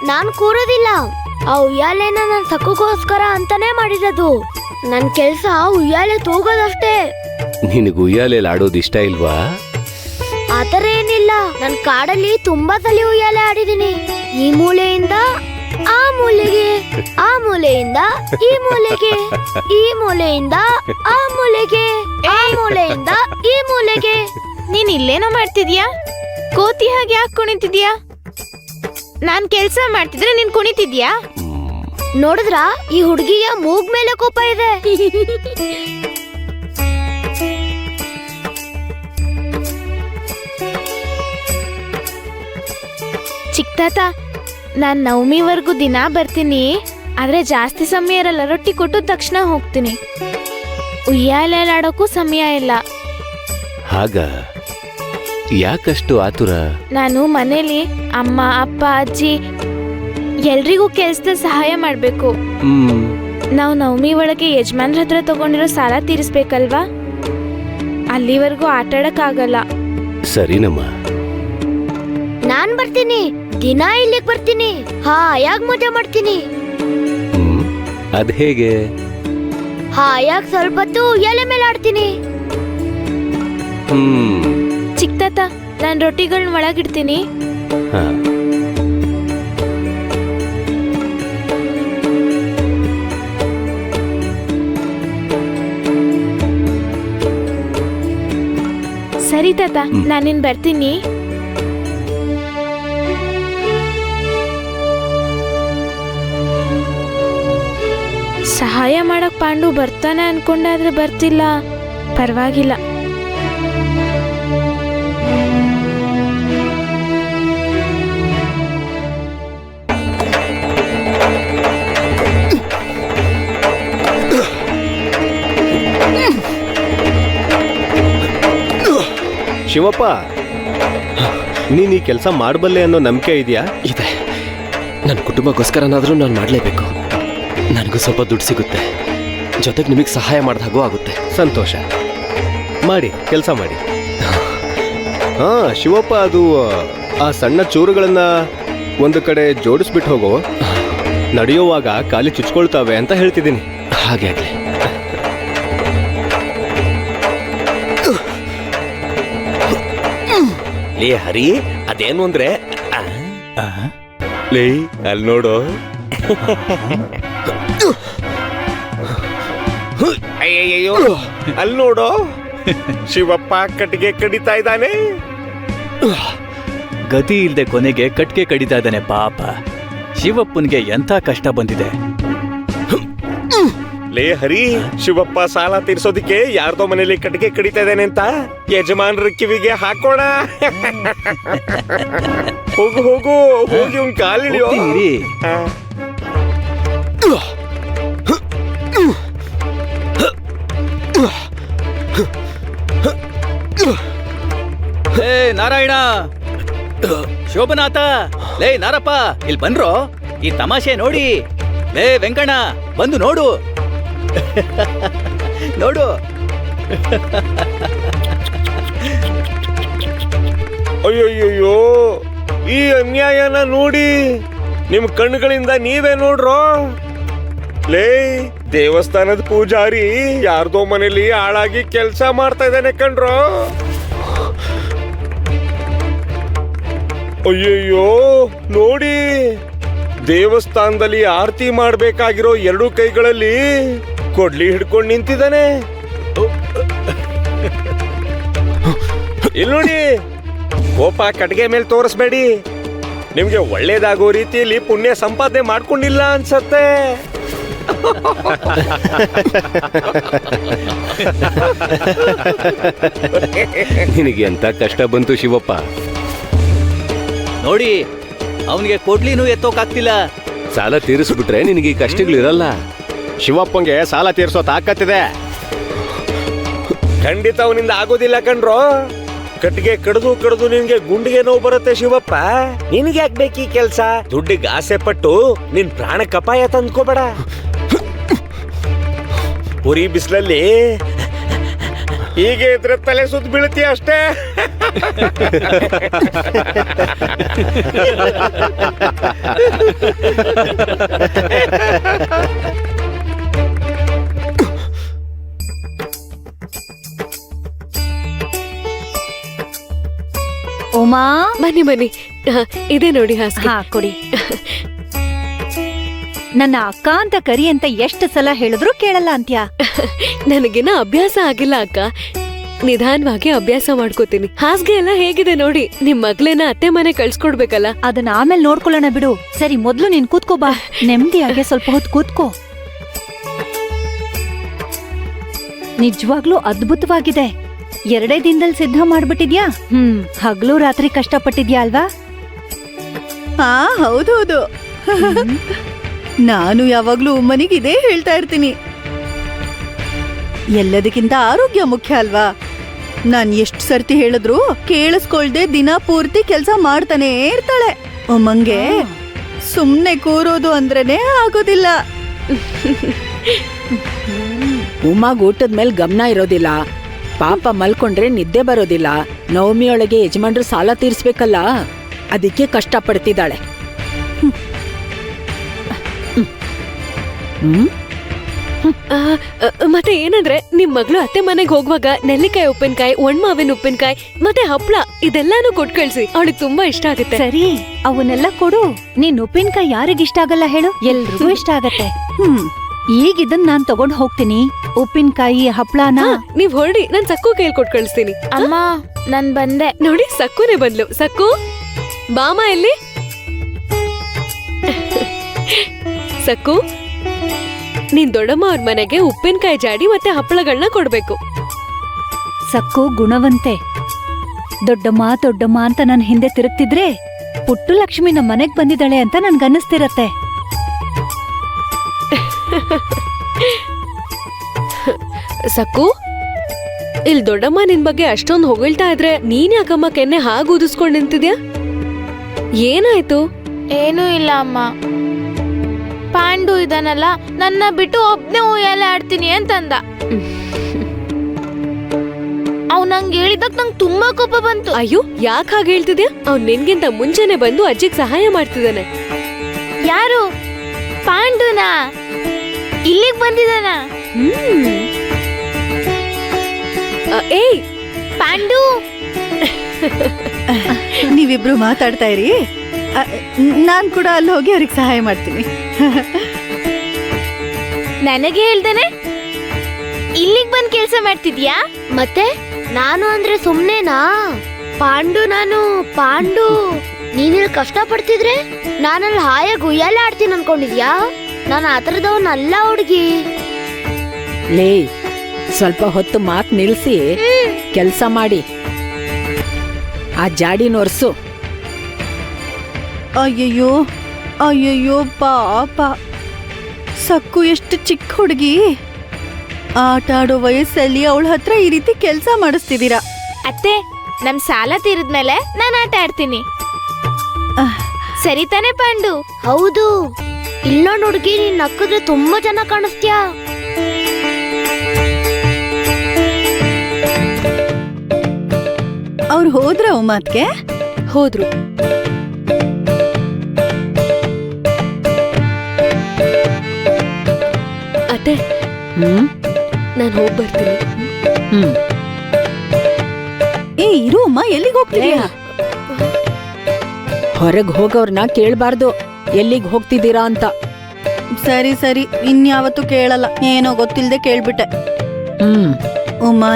ನಾನ್ ಕೂರೋದಿಲ್ಲ. ಆ ಉಯ್ಯಾಲೆನ ನನ್ ಸಕ್ಕಗೋಸ್ಕರ ಅಂತಾನೆ ಮಾಡಿರೋದು. ನನ್ ಕೆಲ್ಸ ಉಯ್ಯಾಲೆ ತೂಗೋದಷ್ಟೇ. ನಿನಗೆ ಉಯ್ಯಾಲೆಯಲ್ಲಿ ಆಡೋದು ಇಷ್ಟ ಇಲ್ವಾ? ಆತರ ಏನಿಲ್ಲ, ನನ್ ಕಾಡಲ್ಲಿ ತುಂಬಾ ಸಲ ಉಯ್ಯಾಲೆ ಆಡಿದೀನಿ. ಈ ಮೂಲೆಯಿಂದ ಆ ಮೂಲೆಗೆ, ಆ ಮೂಲೆಯಿಂದ ಈ ಮೂಲೆಗೆ, ಈ ಮೂಲೆಯಿಂದ ಆ ಮೂಲೆಗೆ, ಆ ಮೂಲೆಯಿಂದ ಈ ಮೂಲೆಗೆ. ನೀನ್ ಇಲ್ಲೇನೋ ಮಾಡ್ತಿದ್ಯಾ? ಕೋತಿ ಹಾಗೆ ಯಾಕೆ ಕುಣಿತಿದ್ಯಾ? ನಾನ್ ಕೆಲ್ಸ ಮಾಡ್ತಿದ್ರೆ ನೀನ್ ಕುಣಿತಿದ್ಯಾ? ನೋಡಿದ್ರ ಈ ಹುಡುಗಿಯ ಮೂಗ್ ಮೇಲೆ ಕೋಪ ಇದೆ. ಚಿಕ್ತಾತ, ನಾನ್ ನವಮಿವರೆಗೂ ದಿನ ಬರ್ತೀನಿ. ಆದ್ರೆ ಜಾಸ್ತಿ ಸಮಯ ಇರಲ್ಲ. ರೊಟ್ಟಿ ಕೊಟ್ಟು ತಕ್ಷಣ ಹೋಗ್ತೀನಿ. ಉಯ್ಯಾಲೆ ಆಡೋಕ್ಕೂ ಸಮಯ ಇಲ್ಲ. ಹಾಗ ಯಾಕಷ್ಟು ಆತುರ? ನಾನು ಮನೇಲಿ ಅಮ್ಮ ಅಪ್ಪ ಅಜ್ಜಿ ಎಲ್ರಿಗೂ ಕೆಲ್ಸದಲ್ಲಿ ಸಹಾಯ ಮಾಡ್ಬೇಕು. ನಾವು ನವಮಿ ಒಳಗೆ ಯಜಮಾನ್ರ ಹತ್ರ ತಗೊಂಡಿರೋ ಸಾಲ ತೀರಿಸ್ಬೇಕಲ್ವಾ? ಅಲ್ಲಿವರೆಗೂ ಆಟಾಡಕ್ಕಾಗಲ್ಲ. ಸರಿನಮ್ಮ. ನಾನ್ ಬರ್ತೀನಿ, ದಿನ ಇಲ್ಲಿಗೆ ಬರ್ತೀನಿ. ಹಾಯಾಗ್ ಮಜಾ ಮಾಡ್ತೀನಿ. ಅದ್ ಹೇಗೆ? ಹಾಯಾಗ್ ಸ್ವಲ್ಪ ಹೊತ್ತು ಎಲೆ ಮೇಲೆ ಆಡ್ತೀನಿ. ಚಿಕ್ತಾತ, ನಾನ್ ರೊಟ್ಟಿಗಳನ್ನ ಒಳಗಿಡ್ತೀನಿ. ಸರಿ ತಾತ, ನಾನಿನ್ ಬರ್ತೀನಿ. ಸಹಾಯ ಮಾಡಕ್ ಪಾಂಡು ಬರ್ತಾನೆ ಅನ್ಕೊಂಡಾದ್ರೆ ಬರ್ತಿಲ್ಲ. ಪರವಾಗಿಲ್ಲ. ಶಿವಪ್ಪ, ನೀನ್ ಈ ಕೆಲಸ ಮಾಡಬಲ್ಲೆ ಅನ್ನೋ ನಂಬಿಕೆ ಇದೆಯಾ? ಇದೆ. ನನ್ನ ಕುಟುಂಬಕ್ಕೋಸ್ಕರನಾದ್ರೂ ನಾನು ಮಾಡಲೇಬೇಕು. ನನಗೂ ಸ್ವಲ್ಪ ದುಡ್ಡು ಸಿಗುತ್ತೆ, ಜೊತೆಗೆ ನಿಮಗೆ ಸಹಾಯ ಮಾಡಿದಾಗೂ ಆಗುತ್ತೆ. ಸಂತೋಷ. ಮಾಡಿ, ಕೆಲಸ ಮಾಡಿ. ಹಾ ಶಿವಪ್ಪ, ಅದು ಆ ಸಣ್ಣ ಚೂರುಗಳನ್ನ ಒಂದು ಕಡೆ ಜೋಡಿಸ್ಬಿಟ್ಟು ಹೋಗೋ. ನಡೆಯುವಾಗ ಕಾಲಿ ಚುಚ್ಕೊಳ್ತಾವೆ ಅಂತ ಹೇಳ್ತಿದ್ದೀನಿ. ಹಾಗೆ ಆಗಲಿ. ಲೇ ಹರಿ, ಅದೇನು ಅಂದ್ರೆ ಲೇ ಅಲ್ಲಿ ನೋಡು. ಅಯ್ಯಯ್ಯೋ, ಅಲ್ಲಿ ನೋಡು, ಶಿವಪ್ಪ ಕಟ್ಟಿಗೆ ಕಡಿತಾ ಇದ್ದಾನೆ. ಗತಿ ಇಲ್ದೆ ಕೊನೆಗೆ ಕಟ್ಗೆ ಕಡಿತಾ ಇದ್ದಾನೆ. ಪಾಪ ಶಿವಪ್ಪನ್ಗೆ ಎಂಥ ಕಷ್ಟ ಬಂದಿದೆ. ಲೇ ಹರಿ, ಶಿವಪ್ಪ ಸಾಲ ತೀರ್ಸೋದಿಕ್ಕೆ ಯಾರ್ದೋ ಮನೇಲಿ ಕಟ್ಟಿಗೆ ಕಡಿತಾ ಇದ್ದಾನೆ ಅಂತ ಯಜಮಾನ್ರ ಕಿವಿಗೆ ಹಾಕೋಣ. ಹೋಗು ಹೋಗು, ಹೋಗಿ ಅವ್ನ್ ಕಾಲಿಡಿಯೋ. ಲೇ ನಾರಾಯಣ, ಶೋಭನಾಥ, ಲೇ ನಾರಪ್ಪ, ಇಲ್ಲಿ ಬಂದ್ರೋ. ಈ ತಮಾಷೆ ನೋಡಿ. ಲೇ ವೆಂಕಣ್ಣ, ಬಂದು ನೋಡು. ನೋಡು. ಅಯ್ಯಯ್ಯೋ, ಈ ಅನ್ಯಾಯನ ನೋಡಿ ನಿಮ್ ಕಣ್ಣುಗಳಿಂದ ನೀವೇ ನೋಡ್ರೋ. ಲೇ, ದೇವಸ್ಥಾನದ ಪೂಜಾರಿ ಯಾರ್ದೋ ಮನೇಲಿ ಹಾಳಾಗಿ ಕೆಲ್ಸ ಮಾಡ್ತಾ ಇದ್ದಾನೆ ಕಣ್ರೋ. ಅಯ್ಯಯ್ಯೋ ನೋಡಿ, ದೇವಸ್ಥಾನದಲ್ಲಿ ಆರತಿ ಮಾಡ್ಬೇಕಾಗಿರೋ ಎರಡು ಕೈಗಳಲ್ಲಿ ಕೊಡ್ಲಿ ಹಿಡ್ಕೊಂಡು ನಿಂತಿದ್ದಾನೆ. ಇಲ್ಲಿ ನೋಡಿ, ಕೋಪ ಕಟ್ಗೆ ಮೇಲೆ ತೋರಿಸ್ಬೇಡಿ. ನಿಮ್ಗೆ ಒಳ್ಳೇದಾಗೋ ರೀತಿಯಲ್ಲಿ ಪುಣ್ಯ ಸಂಪಾದನೆ ಮಾಡ್ಕೊಂಡಿಲ್ಲ ಅನ್ಸತ್ತೆ. ನಿನಗೆ ಎಂತ ಕಷ್ಟ ಬಂತು ಶಿವಪ್ಪ. ನೋಡಿ, ಅವನಿಗೆ ಕೊಡ್ಲಿನೂ ಎತ್ತೋಕಾಗ್ತಿಲ್ಲ. ಸಾಲ ತೀರಿಸ್ಬಿಟ್ರೆ ನಿನಗೆ ಈ ಕಷ್ಟಗಳಿರಲ್ಲ. ಶಿವಪ್ಪಂಗೆ ಸಾಲ ತೀರ್ಸೋ ತಾಕತ್ತಿದೆ. ಖಂಡಿತ ಅವನಿಂದ ಆಗೋದಿಲ್ಲ ಕಣ್ರೋ. ಕಟ್ಟಿಗೆ ಕಡ್ದು ನಿನ್ಗೆ ಗುಂಡಿಗೆ ನೋವು ಬರುತ್ತೆ ಶಿವಪ್ಪ. ನಿನ್ಗೆ ಯಾಕೆ ಬೇಕೀ ಕೆಲ್ಸ? ದುಡ್ಡಿಗೆ ಆಸೆ ಪಟ್ಟು ನಿನ್ ಪ್ರಾಣಕ್ಕೆ ಅಪಾಯ ತಂದ್ಕೋಬೇಡ. ಉರಿ ಬಿಸಿಲಲ್ಲಿ ಹೀಗೆ ಇದ್ರೆ ತಲೆ ಸುತ್ತ ಬೀಳ್ತೀಯ ಅಷ್ಟೇ. ಉಮಾ, ಬನ್ನಿ ಬನ್ನಿ. ಇದೆ ನೋಡಿ ಹಾಸಿಗೆ. ಹಾ ಕೊಡಿ. ನನ್ನ ಅಕ್ಕ ಅಂತ ಕರಿ ಅಂತ ಎಷ್ಟು ಸಲ ಹೇಳಿದ್ರು ಕೇಳಲ್ಲ ಅಂತ್ಯಾ. ನನಗೇನ ಅಭ್ಯಾಸ ಆಗಿಲ್ಲ ಅಕ್ಕ, ನಿಧಾನವಾಗಿ ಅಭ್ಯಾಸ ಮಾಡ್ಕೋತೀನಿ. ಹಾಸಿಗೆ ಎಲ್ಲ ಹೇಗಿದೆ ನೋಡಿ. ನಿಮ್ ಮಗ್ಳೇನ ಅತ್ತೆ ಮನೆ ಕಳ್ಸ್ಕೊಡ್ಬೇಕಲ್ಲ. ಅದನ್ನ ಆಮೇಲೆ ನೋಡ್ಕೊಳ್ಳೋಣ ಬಿಡು. ಸರಿ, ಮೊದ್ಲು ನೀನ್ ಕೂತ್ಕೋ ಬಾ. ನೆಮ್ಮದಿಯಾಗೆ ಸ್ವಲ್ಪ ಹೊತ್ತು ಕೂತ್ಕೋ. ನಿಜವಾಗ್ಲೂ ಅದ್ಭುತವಾಗಿದೆ. 2 ದಿನದಲ್ಲಿ ಸಿದ್ಧ ಮಾಡ್ಬಿಟ್ಟಿದ್ಯಾ? ಹಗ್ಲು ರಾತ್ರಿ ಕಷ್ಟಪಟ್ಟಿದ್ಯಾ ಅಲ್ವಾ? ಹಾ, ಹೌದೌದು. ನಾನು ಯಾವಾಗ್ಲೂ ಉಮ್ಮನಿಗೆ ಇದೇ ಹೇಳ್ತಾ ಇರ್ತೀನಿ. ಎಲ್ಲದಕ್ಕಿಂತ ಆರೋಗ್ಯ ಮುಖ್ಯ ಅಲ್ವಾ? ನಾನ್ ಎಷ್ಟು ಸರ್ತಿ ಹೇಳಿದ್ರು ಕೇಳಿಸ್ಕೊಳ್ದೆ ದಿನ ಪೂರ್ತಿ ಕೆಲ್ಸ ಮಾಡ್ತಾನೆ ಇರ್ತಾಳೆ. ಉಮ್ಮಂಗೆ ಸುಮ್ನೆ ಕೂರೋದು ಅಂದ್ರೇನೆ ಆಗೋದಿಲ್ಲ. ಉಮ್ಮಾಗ್ ಊಟದ ಮೇಲೆ ಗಮನ ಇರೋದಿಲ್ಲ. ಪಾಪ ಮಲ್ಕೊಂಡ್ರೆ ನಿದ್ದೆ ಬರೋದಿಲ್ಲ. ನವಮಿಯೊಳಗೆ ಯಜಮಾನ್ರು ಸಾಲ ತೀರ್ಸ್ಬೇಕಲ್ಲ, ಅದಕ್ಕೆ ಕಷ್ಟ ಪಡ್ತಿದ್ದಾಳೆ. ಮತ್ತೆ ಏನಂದ್ರೆ ನಿಮ್ ಮಗಳು ಅತ್ತೆ ಮನೆಗೆ ಹೋಗುವಾಗ ನೆಲ್ಲಿಕಾಯಿ ಉಪ್ಪಿನಕಾಯಿ, ಒಣ್ಮಾವಿನ ಉಪ್ಪಿನಕಾಯಿ ಮತ್ತೆ ಹಪ್ಳ ಇದೆಲ್ಲಾನು ಕೊಟ್ ಕಳ್ಸಿ. ಅವಳಿಗೆ ತುಂಬಾ ಇಷ್ಟ ಆಗುತ್ತೆ. ಸರಿ, ಅವನ್ನೆಲ್ಲ ಕೊಡು. ನೀನ್ ಉಪ್ಪಿನಕಾಯಿ ಯಾರಿಗಿಷ್ಟ ಆಗಲ್ಲ ಹೇಳು? ಎಲ್ರಿಗೂ ಇಷ್ಟ ಆಗತ್ತೆ. ಈಗ ಇದನ್ ನಾನ್ ತಗೊಂಡ್ ಹೋಗ್ತೀನಿ. ಉಪ್ಪಿನಕಾಯಿ ಹಪ್ಳಾನ ನೀವ್ ಹೊರಡಿ, ನಾನ್ ಸಕ್ಕು ಕೈಯಲ್ಲಿ ಕೊಟ್ ಕಳಿಸ್ತೀನಿ. ಅಮ್ಮ, ನಾನ್ ಬಂದೆ ನೋಡಿ, ಸಕ್ಕುನೇ ಬಂದ್ಲು. ಸಕ್ಕು ಬಾಮ ಎಲ್ಲಿ? ಸಕ್ಕು, ನೀನ್ ದೊಡ್ಡಮ್ಮ ಅವ್ರ ಮನೆಗೆ ಉಪ್ಪಿನಕಾಯಿ ಜಾಡಿ ಮತ್ತೆ ಹಪ್ಪಳಗಳನ್ನ ಕೊಡ್ಬೇಕು. ಸಕ್ಕು ಗುಣವಂತೆ. ದೊಡ್ಡಮ್ಮ ದೊಡ್ಡಮ್ಮ ಅಂತ ನನ್ ಹಿಂದೆ ತಿರುಗ್ತಿದ್ರೆ ಪುಟ್ಟು ಲಕ್ಷ್ಮಿ ನಮ್ಮ ಮನೆಗ್ ಬಂದಿದ್ದಾಳೆ ಅಂತ ನನ್ಗನ್ನಿಸ್ತಿರತ್ತೆ. ಸಕ್ಕು, ಇಲ್ ದೊಡ್ಡಮ್ಮ ನಿನ್ ಬಗ್ಗೆ ಅಷ್ಟೊಂದು ಹೊಗಳ್ತಾ ಇದ್ರೆ ನೀನ್ ಯಾಕಮ್ಮ ಕೆನ್ನೆ ಹಾಗೆ ಊದಿಸ್ಕೊಂಡ್ ನಿಂತಿದ್ಯಾ? ಏನಾಯ್ತು? ಏನೂ ಇಲ್ಲ ಅಮ್ಮ. ಪಾಂಡು ಇದನ್ನಲ್ಲ, ನನ್ನ ಬಿಟ್ಟು ಒಬ್ನೇ ಉಯ್ಯಾಲೆ ಆಡ್ತೀನಿ ಅಂತಂದ. ಅವ್ ನಂಗೆ ಹೇಳಿದಾಗ ನಂಗೆ ತುಂಬಾ ಕೋಪ ಬಂತು. ಅಯ್ಯೋ, ಯಾಕೆ ಹಾಗೆ ಹೇಳ್ತಿದ್ಯಾ? ಅವ್ನ್ ನಿನ್ಗಿಂತ ಮುಂಚೆನೆ ಬಂದು ಅಜ್ಜಿಗ್ ಸಹಾಯ ಮಾಡ್ತಿದ್ದಾನೆ. ಯಾರು? ಪಾಂಡುನಾ? ಇಲ್ಲಿಗ್ ಬಂದಿದಾನ? ಏಯ್ ಪಾಂಡು, ನೀವಿಬ್ರು ಮಾತಾಡ್ತಾ ಇರಿ. ನಾನ್ ಕೂಡ ಅಲ್ಲಿ ಹೋಗಿ ಅವ್ರಿಗೆ ಸಹಾಯ ಮಾಡ್ತೀನಿ. ನನಗೆ ಹೇಳ್ದೇನೆ ಇಲ್ಲಿಗ್ ಬಂದ್ ಕೆಲ್ಸ ಮಾಡ್ತಿದ್ಯಾ? ಮತ್ತೆ ನಾನು ಅಂದ್ರೆ ಸುಮ್ನೆನಾ? ಪಾಂಡು ನೀನಿಲ್ಲಿ ಕಷ್ಟ ಪಡ್ತಿದ್ರೆ ನಾನಲ್ಲಿ ಹಾಯಾಗಿ ಉಯ್ಯಾಲೆ ಆಡ್ತೀನಿ ಅನ್ಕೊಂಡಿದ್ಯಾ? ನಾನು ಆತರದವನಲ್ಲ ಹುಡುಗಿ. ಲೇ, ಸ್ವಲ್ಪ ಹೊತ್ತು ಮಾತ್ ನಿಲ್ಸಿ ಕೆಲ್ಸ ಮಾಡಿ. ಆ ಜಾಡಿನ ಒರ್ಸು. ಅಯ್ಯಯ್ಯೋ ಅಯ್ಯಯ್ಯೋ, ಪಾಪ ಸಕ್ಕು ಎಷ್ಟು ಚಿಕ್ಕ ಹುಡುಗಿ. ಆಟ ಆಡೋ ವಯಸ್ಸಲ್ಲಿ ಅವಳ ಹತ್ರ ಈ ರೀತಿ ಕೆಲ್ಸ ಮಾಡಿಸ್ತಿದ್ದೀರಾ? ಅತ್ತೆ, ನಮ್ ಸಾಲ ತೀರಿದ್ಮೇಲೆ ನಾನ್ ಆಟ ಆಡ್ತೀನಿ. ಸರಿ ತಾನೆ ಪಾಂಡು? ಹೌದು. ಇಲ್ಲೊಂದು ಹುಡುಗಿ, ನೀನ್ ನಕ್ಕಿದ್ರೆ ತುಂಬಾ ಚೆನ್ನಾಗ್ ಕಾಣಿಸ್ತ್ಯಾ. ಅವ್ರು ಹೋದ್ರ ಉಮಾತ್ಗೆ? ಹೋದ್ರು. ಅತ್ತೆ, ನಾನ್ ಹೋಗ್ ಬರ್ತೀನಿ. ಏ ಇರು ಅಮ್ಮ, ಎಲ್ಲಿಗೆ ಹೋಗ್ತಿದ್ಯಾ? ಹೊರಗ್ ಹೋಗೋರ್ನ ಕೇಳ್ಬಾರ್ದು ಎಲ್ಲಿಗ್ ಹೋಗ್ತಿದ್ದೀರಾ ಅಂತ. ಸರಿ ಸರಿ, ಇನ್ಯಾವತ್ತೂ ಕೇಳಲ್ಲ. ಏನೋ ಗೊತ್ತಿಲ್ದೆ ಕೇಳ್ಬಿಟ್ಟೆ. ಉಮಾ